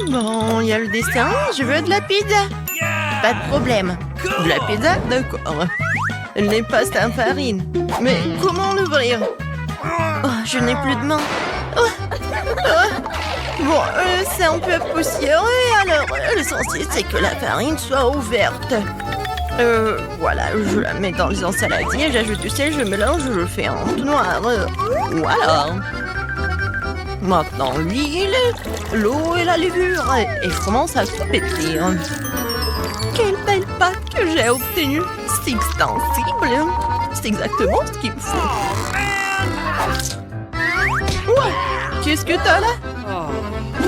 Bon, il y a le dessin. Je veux de la pizza. Pas de problème. De la pizza? D'accord. Elle n'est pas sans farine. Mais comment l'ouvrir? Oh, je n'ai plus de main. Oh. Oh. Bon, c'est un peu poussiéreux, alors l'essentiel c'est que la farine soit ouverte. Voilà, je la mets dans les ensaladiers, j'ajoute du sel, je mélange, je fais un tout noir. Voilà. Maintenant l'huile, l'eau et la levure. Et je commence à tout pétrir. Quelle belle pâte que j'ai obtenue. C'est extensible. C'est exactement ce qu'il me faut. Ouais, qu'est-ce que t'as là?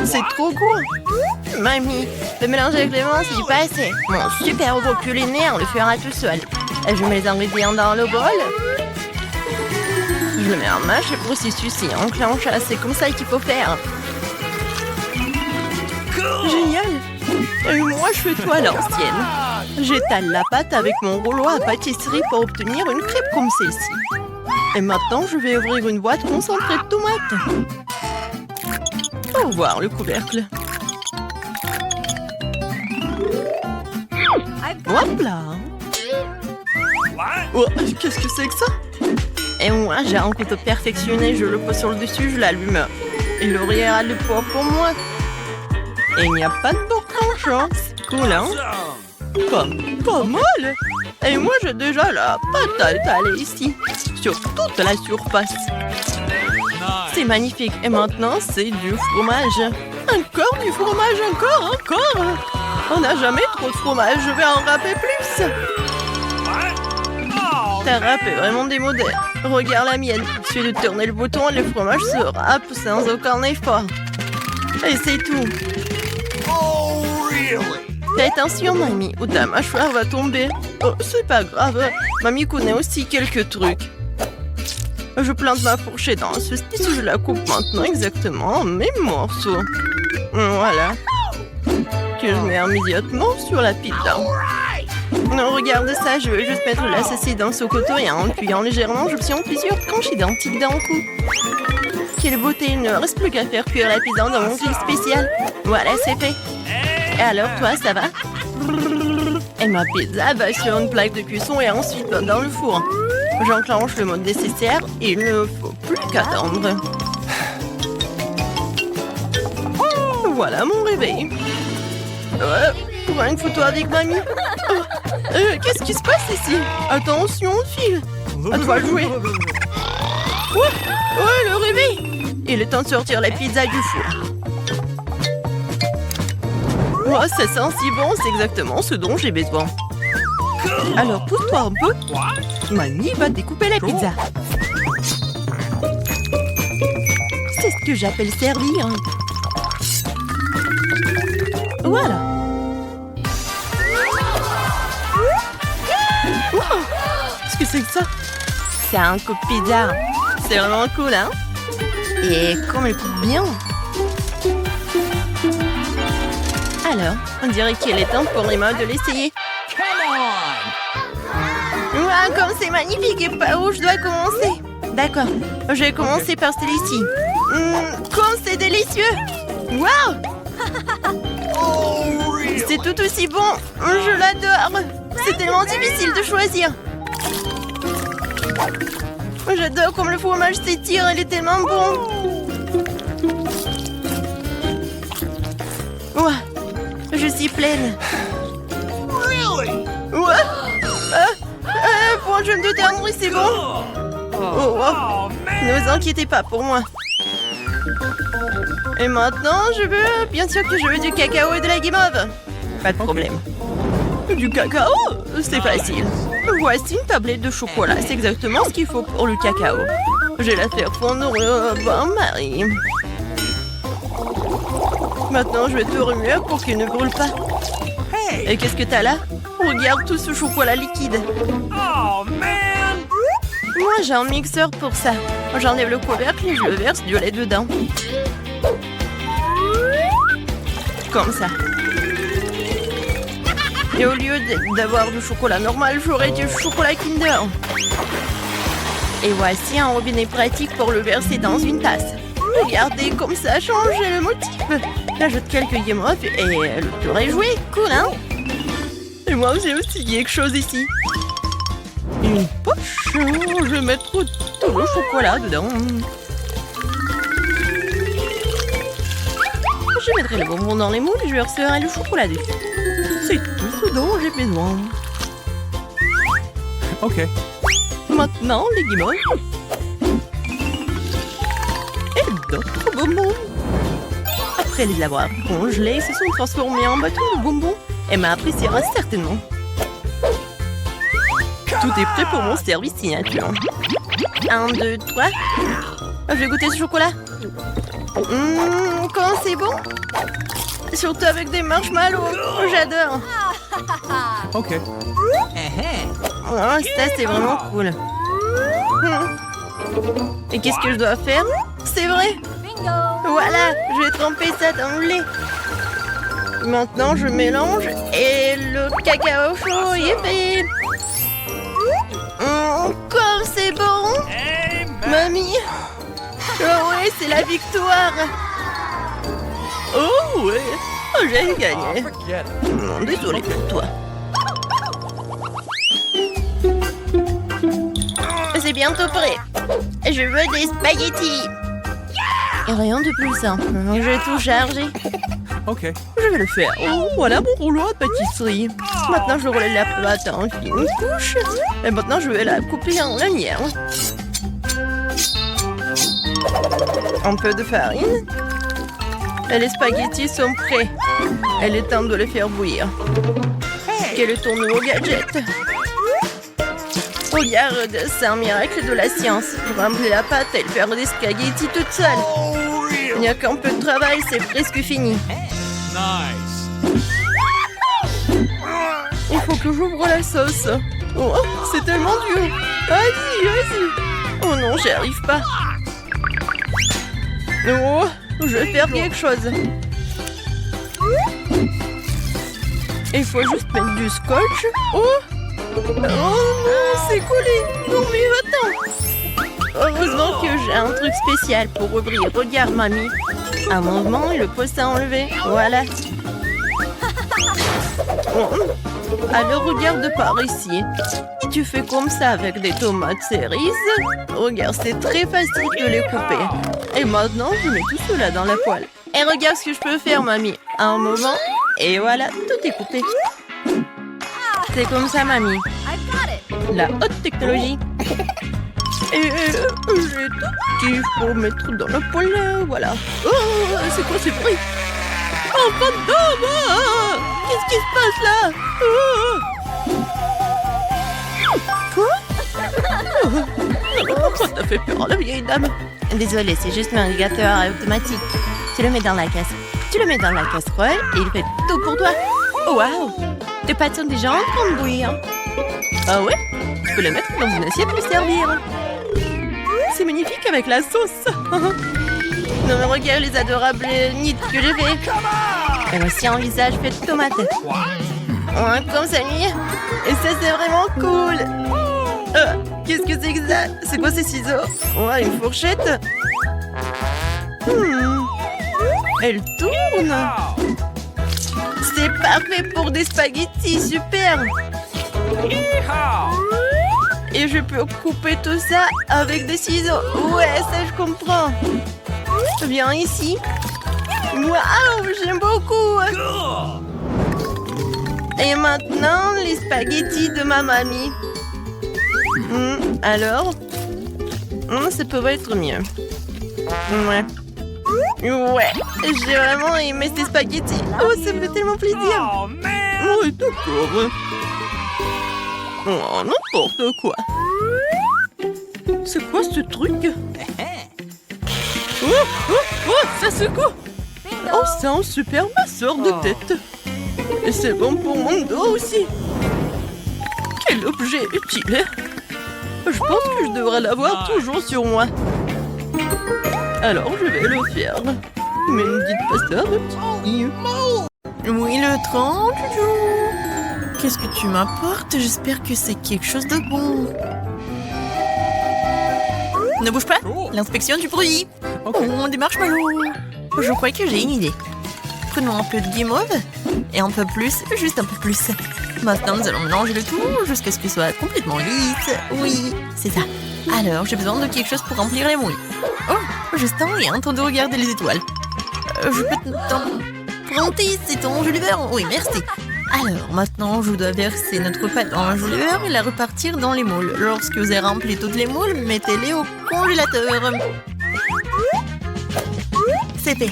C'est trop court. Mamie, le mélange avec les mains, c'est pas assez. Mon super robot culinaire le fera tout seul. Je mets les ingrédients dans le bol. Je le mets en marche, le processus est enclenché. C'est comme ça qu'il faut faire. Génial. Et moi, je fais tout à l'ancienne. J'étale la pâte avec mon rouleau à pâtisserie pour obtenir une crêpe comme celle-ci. Et maintenant, je vais ouvrir une boîte concentrée de tomates. Au revoir le couvercle. Hop là. Oh, qu'est-ce que c'est que ça? Et moi, j'ai un couteau perfectionné. Je le pose sur le dessus, je l'allume. Et l'oreiller a le poids pour moi. Et il n'y a pas de boucange, hein? C'est cool, hein? Pas mal. Et moi, j'ai déjà la pâte à étaler ici. Sur toute la surface. C'est magnifique. Et maintenant, c'est du fromage. Encore du fromage, encore. On n'a jamais trop de fromage. Je vais en râper plus. Ta râpe est vraiment démodée. Regarde la mienne. Il suffit de tourner le bouton et le fromage se râpe sans aucun effort. Et c'est tout. Fais attention, mamie, ou ta mâchoire va tomber. Oh, c'est pas grave. Mamie connaît aussi quelques trucs. Je plante ma fourchette dans la saucisse, je la coupe maintenant exactement en mes morceaux. Voilà. Que je mets immédiatement sur la pizza. Non, regarde ça, je veux juste mettre la saucisse dans ce coteau et en appuyant légèrement, j'obtiens plusieurs tranches identiques d'un coup. Quelle beauté, il ne reste plus qu'à faire cuire la pizza dans mon fil spécial. Voilà, c'est fait. Et alors, toi, ça va? Et ma pizza va sur une plaque de cuisson et ensuite dans le four. J'enclenche le mode nécessaire et il ne faut plus qu'attendre. Voilà mon réveil. Prends une photo avec mamie. Qu'est-ce qui se passe ici? Attention, file. À toi de jouer. Ouais, le réveil. Il est temps de sortir la pizza du four. Oh, ça sent si bon, c'est exactement ce dont j'ai besoin. Alors, pousse-toi un peu. Mamie va découper la pizza. C'est ce que j'appelle servir. Voilà. Wow. Qu'est-ce que c'est que ça? C'est un coup de pizza. C'est vraiment cool, hein? Et comme elle coupe bien. Alors, on dirait qu'il est temps pour Emma de l'essayer. Wow, comme c'est magnifique et par où je dois commencer? D'accord, je vais commencer par celui-ci. Comme c'est délicieux! Wow! C'est tout aussi bon! Je l'adore! C'est tellement difficile de choisir! J'adore comme le fromage s'étire, il est tellement bon! Wow! Je suis pleine! Ouais! Bon, je me détendre, c'est bon. Oh, ne vous inquiétez pas pour moi. Et maintenant, bien sûr que je veux du cacao et de la guimauve. Pas de problème. Du cacao? C'est facile. Voici une tablette de chocolat. C'est exactement ce qu'il faut pour le cacao. Je vais la faire fondre au bain-marie. Maintenant, je vais tout remuer pour qu'il ne brûle pas. Et qu'est-ce que t'as là? Regarde tout ce chocolat liquide. Oh, man! Moi, j'ai un mixeur pour ça. J'enlève le couvercle et je verse du lait dedans. Comme ça. Et au lieu d'avoir du chocolat normal, j'aurai du chocolat Kinder. Et voici un robinet pratique pour le verser dans une tasse. Regardez comme ça a changé le motif. J'ajoute quelques guimauves et le tour est joué. Cool, hein? Et moi, j'ai aussi quelque chose ici. Une poche. Je vais mettre tout le chocolat dedans. Je mettrai le bonbon dans les moules et je verserai le chocolat dessus. C'est tout ce dont j'ai besoin. Ok. Maintenant, les guimauves. Et d'autres bonbons. Après les avoir congelés, ils se sont transformés en bâtons de bonbons. Emma appréciera certainement. Tout est prêt pour mon service signature. 1, 2, 3. Je vais goûter ce chocolat. Comment c'est bon? Surtout avec des marshmallows. J'adore. Ok. Oh, ça, c'est vraiment cool. Et qu'est-ce que je dois faire? C'est vrai. Voilà, je vais tremper ça dans le lait. Maintenant, je mélange et le cacao chaud, yippee! Comme c'est bon! Mamie! Oh ouais, c'est la victoire! Oh ouais! J'ai gagné! Désolé pour toi. C'est bientôt prêt. Je veux des spaghettis. Et rien de plus simple. Je vais tout charger. Ok. Je vais le faire. Oh, voilà mon rouleau de pâtisserie. Maintenant, je roule la pâte en fine couche. Et maintenant, je vais la couper en lanière. Un peu de farine. Et les spaghettis sont prêts. Il est temps de les faire bouillir. Quel est ton nouveau gadget? Regarde, c'est un miracle de la science. Je remplis la pâte et faire des spaghettis toute seule. Il n'y a qu'un peu de travail, c'est presque fini. Nice. Il faut que j'ouvre la sauce. Oh, c'est tellement dur. Vas-y, vas-y. Oh non, j'y arrive pas. Oh, je vais faire quelque chose. Il faut juste mettre du scotch. Oh, oh non, c'est collé. Non mais attends. Heureusement que j'ai un truc spécial pour ouvrir. Regarde, mamie. Un mouvement et le poste à enlever. Voilà. Oh. Alors regarde par ici. Si tu fais comme ça avec des tomates cerises, regarde, c'est très facile de les couper. Et maintenant, je mets tout cela dans la poêle. Et regarde ce que je peux faire, mamie. Un moment, et voilà, tout est coupé. C'est comme ça, mamie. La haute technologie. Et j'ai tout qu'il faut mettre dans la poêle, voilà. Oh, c'est quoi ce bruit? Oh, fantôme! Qu'est-ce qui se passe là? Quoi? Pourquoi t'as fait peur à la vieille dame? Désolée, c'est juste un radiateur automatique. Tu le mets dans la casserole. Tu le mets dans la casserole et il fait tout pour toi. Oh, waouh! Tes pâtes sont déjà en train de bouillir. Ah ouais? Tu peux les mettre dans une assiette et les servir. C'est magnifique avec la sauce. Non mais regarde les adorables nids que j'ai fait. Et voici un visage fait de tomates. Comme ça, lui. Et ça, c'est vraiment cool. Qu'est-ce que c'est que ça? C'est quoi ces ciseaux? Ouais, une fourchette. Elle tourne. C'est parfait pour des spaghettis, super. Et je peux couper tout ça avec des ciseaux. Ouais, ça je comprends. Viens ici. Waouh, j'aime beaucoup. Et maintenant, les spaghettis de ma mamie. Alors ça peut être mieux. Ouais. Ouais, j'ai vraiment aimé ces spaghettis. Oh, ça me fait tellement plaisir. Oui, d'accord. Oh, n'importe quoi. C'est quoi ce truc? Ça secoue. Oh, c'est un super masseur de tête. Et c'est bon pour mon dos aussi. Quel objet utile. Je pense que je devrais l'avoir toujours sur moi. Alors, je vais le faire. Mais ne dites pas ça, petit. Oui, le 30 jours. Qu'est-ce que tu m'apportes? J'espère que c'est quelque chose de bon. Ne bouge pas. L'inspection du bruit. Oh, des marshmallows. Je crois que j'ai une idée. Prenons un peu de guimauve. Et un peu plus, juste un peu plus. Maintenant, nous allons mélanger le tout jusqu'à ce qu'il soit complètement lisse. Oui, c'est ça. Alors, j'ai besoin de quelque chose pour remplir les moules. Oh, Justin, il est en train de regarder les étoiles. Je peux t'emprunter, c'est ton jus de beurre? Oui, merci. Alors, maintenant, je dois verser notre pâte dans un jus de beurre et la repartir dans les moules. Lorsque vous avez rempli toutes les moules, mettez-les au congélateur. C'est fait.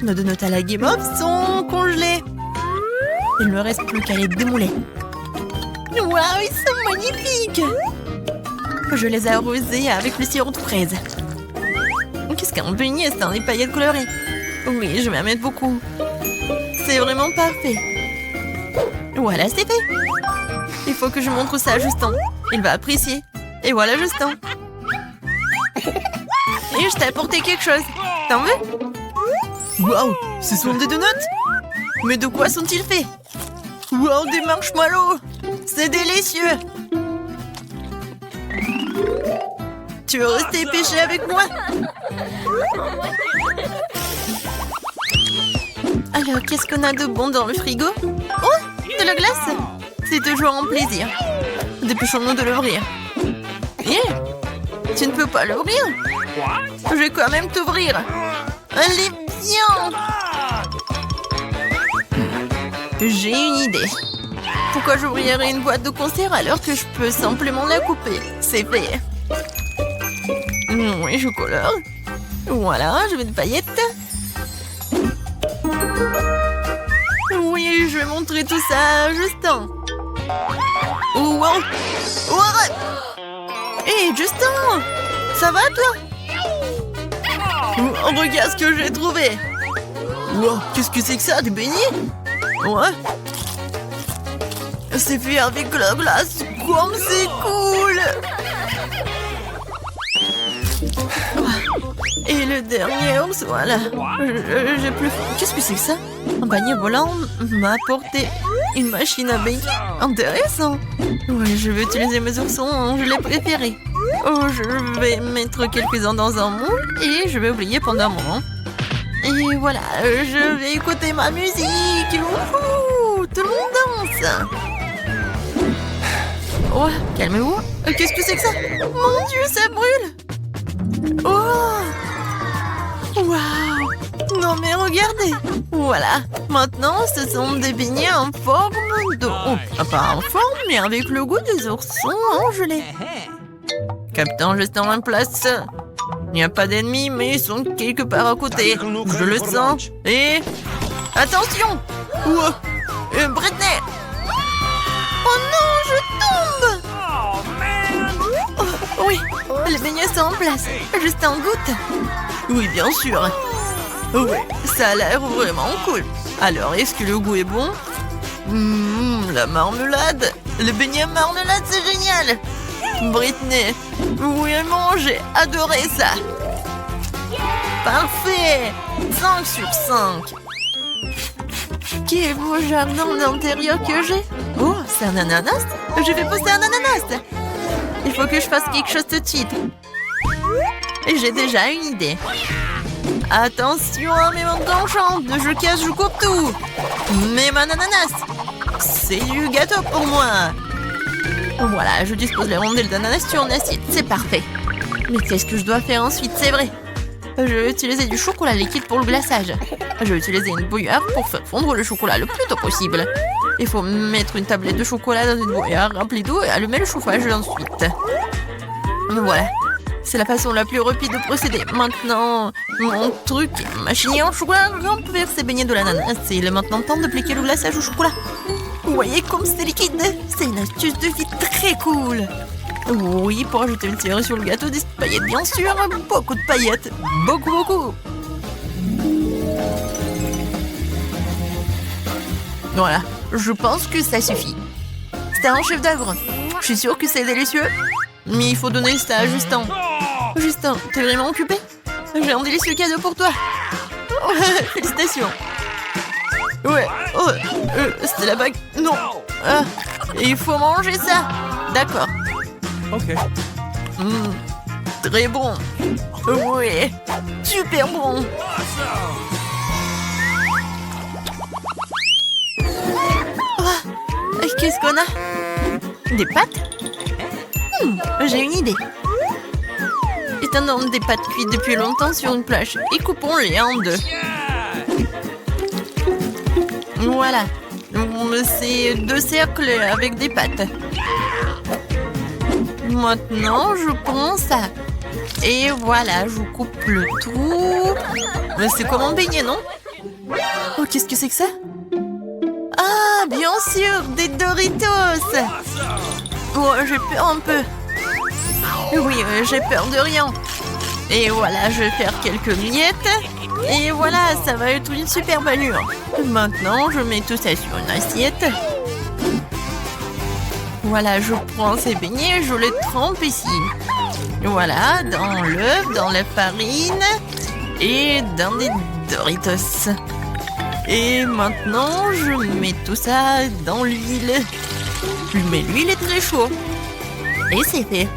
Nos donuts à la guimauve sont congelés. Il ne me reste plus qu'à les démouler. Waouh, ils sont magnifiques! Je les ai arrosés avec le sirop de fraise. Qu'est-ce qu'un beignet, c'est des paillettes colorées. Oui, je vais en mettre beaucoup. C'est vraiment parfait. Voilà, c'est fait. Il faut que je montre ça à Justin. Il va apprécier. Et voilà, Justin. Et je t'ai apporté quelque chose. T'en veux? Waouh, ce sont des donuts? Mais de quoi sont-ils faits? Waouh, des marshmallows! C'est délicieux! Tu veux rester pêché avec moi? Alors, qu'est-ce qu'on a de bon dans le frigo? Oh, de la glace! C'est toujours un plaisir. Dépêchons-nous de l'ouvrir. Tu ne peux pas l'ouvrir? Je vais quand même t'ouvrir. Allez, viens! J'ai une idée. Pourquoi j'ouvrirais une boîte de conserve alors que je peux simplement la couper? C'est fait. Oui, je colore. Voilà, je mets des paillettes. Oui, je vais montrer tout ça à Justin. Oh, oh, arrête! Hé, Justin! Ça va, toi? Oh, regarde ce que j'ai trouvé. Wow, qu'est-ce que c'est que ça, des beignets? Ouais. C'est fait avec la glace. Comme c'est cool! Et le dernier ours, voilà. J'ai plus faim. Qu'est-ce que c'est que ça? Un panier volant m'a apporté une machine à beignes. Intéressant. Oui, je vais utiliser mes oursons, je les préférés. Oh, je vais mettre quelques-uns dans un moule et je vais oublier pendant un moment. Et voilà, je vais écouter ma musique. Wouhou, tout le monde danse. Oh, calmez-vous. Qu'est-ce que c'est que ça? Mon Dieu, ça brûle. Oh! Waouh! Non mais regardez! Voilà! Maintenant, ce sont des beignets en forme de... Oh, pas en forme, mais avec le goût des oursons en gelée. Captain Justin en place. Il n'y a pas d'ennemis, mais ils sont quelque part à côté. Je le sens. Et... Attention! Britney! Oh non, je tombe! Oh, oui, les beignets sont en place. Juste en goutte. Oui, bien sûr. Oui, ça a l'air vraiment cool. Alors, est-ce que le goût est bon? La marmelade. Le beignet marmelade, c'est génial. Britney, vraiment, j'ai adoré ça. Parfait. 5 sur 5. Quel beau jardin d'intérieur que j'ai. Oh, c'est un ananas. Je vais pousser un ananas. Il faut que je fasse quelque chose tout de suite. Et j'ai déjà une idée. Attention à mes mains tranchantes. Je casse, je coupe tout. Mais mon ananas, c'est du gâteau pour moi. Voilà, je dispose les rondelles d'ananas sur un assiette. C'est parfait. Mais qu'est-ce que je dois faire ensuite? C'est vrai. Je vais utiliser du chocolat liquide pour le glaçage. Je vais utiliser une bouilloire pour faire fondre le chocolat le plus tôt possible. Il faut mettre une tablette de chocolat dans une bouilloire remplie d'eau et allumer le chauffage ensuite. Voilà. C'est la façon la plus rapide de procéder. Maintenant, mon truc, machine en chocolat remplir ces beignets de l'ananas. Et il est maintenant temps d'appliquer le glaçage au chocolat. Vous voyez comme c'est liquide? C'est une astuce de vie très cool. Oui, pour ajouter une cerise sur le gâteau, des paillettes bien sûr. Beaucoup de paillettes. Beaucoup, beaucoup. Voilà, je pense que ça suffit. C'est un chef d'œuvre. Je suis sûre que c'est délicieux. Mais il faut donner ça à Justin. Justin, t'es vraiment occupé? J'ai un délicieux cadeau pour toi. Félicitations. Ouais, c'était la bague. Non. Il faut manger ça. D'accord. Ok. Très bon. Oui, super bon. Qu'est-ce qu'on a? Des pâtes? J'ai une idée. Étendons des pâtes cuites depuis longtemps sur une plage et coupons-les en deux. Voilà. C'est 2 cercles avec des pâtes. Maintenant, je prends ça. Et voilà, je coupe le tout. Mais c'est comme un beignet, non? Oh, qu'est-ce que c'est que ça? Ah, bien sûr, des Doritos. Oh, j'ai peur un peu. Oui, j'ai peur de rien. Et voilà, je vais faire quelques miettes. Et voilà, ça va être une superbe allure. Maintenant, je mets tout ça sur une assiette. Voilà, je prends ces beignets et je les trempe ici. Voilà, dans l'œuf, dans la farine et dans des Doritos. Et maintenant, je mets tout ça dans l'huile. Mais l'huile est très chaude. Et c'est fait.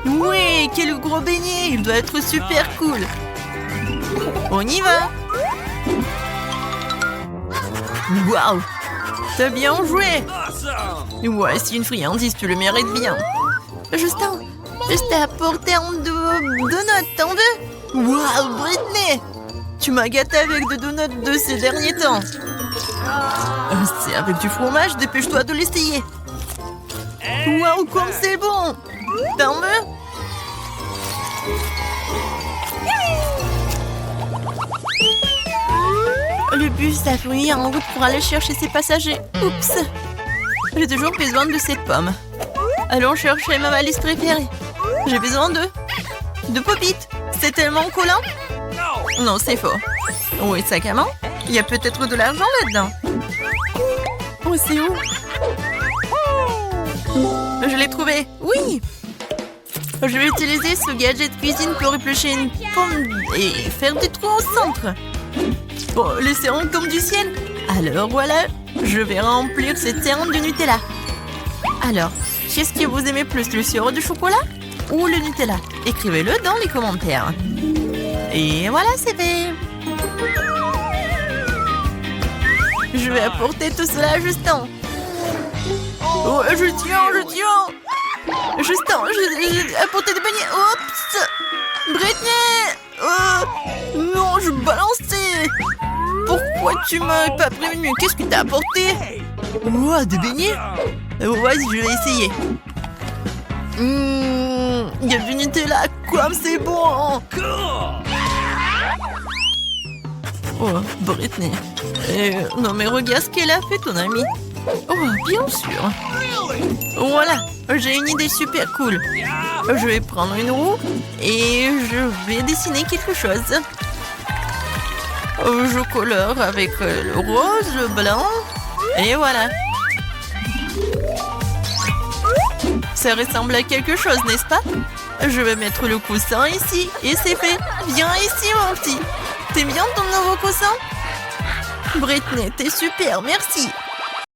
Oui, quel gros beignet! Il doit être super cool. On y va! Waouh! T'as bien joué! Ouais, c'est une friandise, tu le mérites bien. Justin, je t'ai apporté un donut, t'en veux? Waouh, Britney! Tu m'as gâté avec des donuts de ces derniers temps. C'est avec du fromage, dépêche-toi de l'essayer. Waouh, comme c'est bon! T'en veux? Le bus a fui en route pour aller chercher ses passagers. Oups! J'ai toujours besoin de cette pomme. Allons chercher ma valise préférée. J'ai besoin de pop-it. C'est tellement collant. Non, c'est faux. Oui, sac à main. Il y a peut-être de l'argent là-dedans. Oh, c'est où? Je l'ai trouvé. Oui! Je vais utiliser ce gadget cuisine pour éplucher une pomme et faire des trous au centre. Bon, les serrons tombent du ciel. Alors voilà, je vais remplir ces serrons de Nutella. Alors, qu'est-ce que vous aimez plus, le sirop de chocolat ou le Nutella? Écrivez-le dans les commentaires. Et voilà, c'est fait. Je vais apporter tout cela à Justin. Oh, je tiens. Justin, j'ai apporté des beignets. Oups! Britney! Non, je balançais. Pourquoi tu m'as pas prévenu? Qu'est-ce que t'as apporté? Oh, des beignets? Vas-y, je vais essayer. Il y a du Nutella, comme c'est bon! Oh, Britney. Non mais regarde ce qu'elle a fait, ton amie. Oh, bien sûr. Voilà, j'ai une idée super cool. Je vais prendre une roue et je vais dessiner quelque chose. Je colore avec le rose, le blanc. Et voilà. Ça ressemble à quelque chose, n'est-ce pas? Je vais mettre le coussin ici et c'est fait. Viens ici, mon petit. T'aimes bien ton nouveau coussin? Britney, t'es super, merci.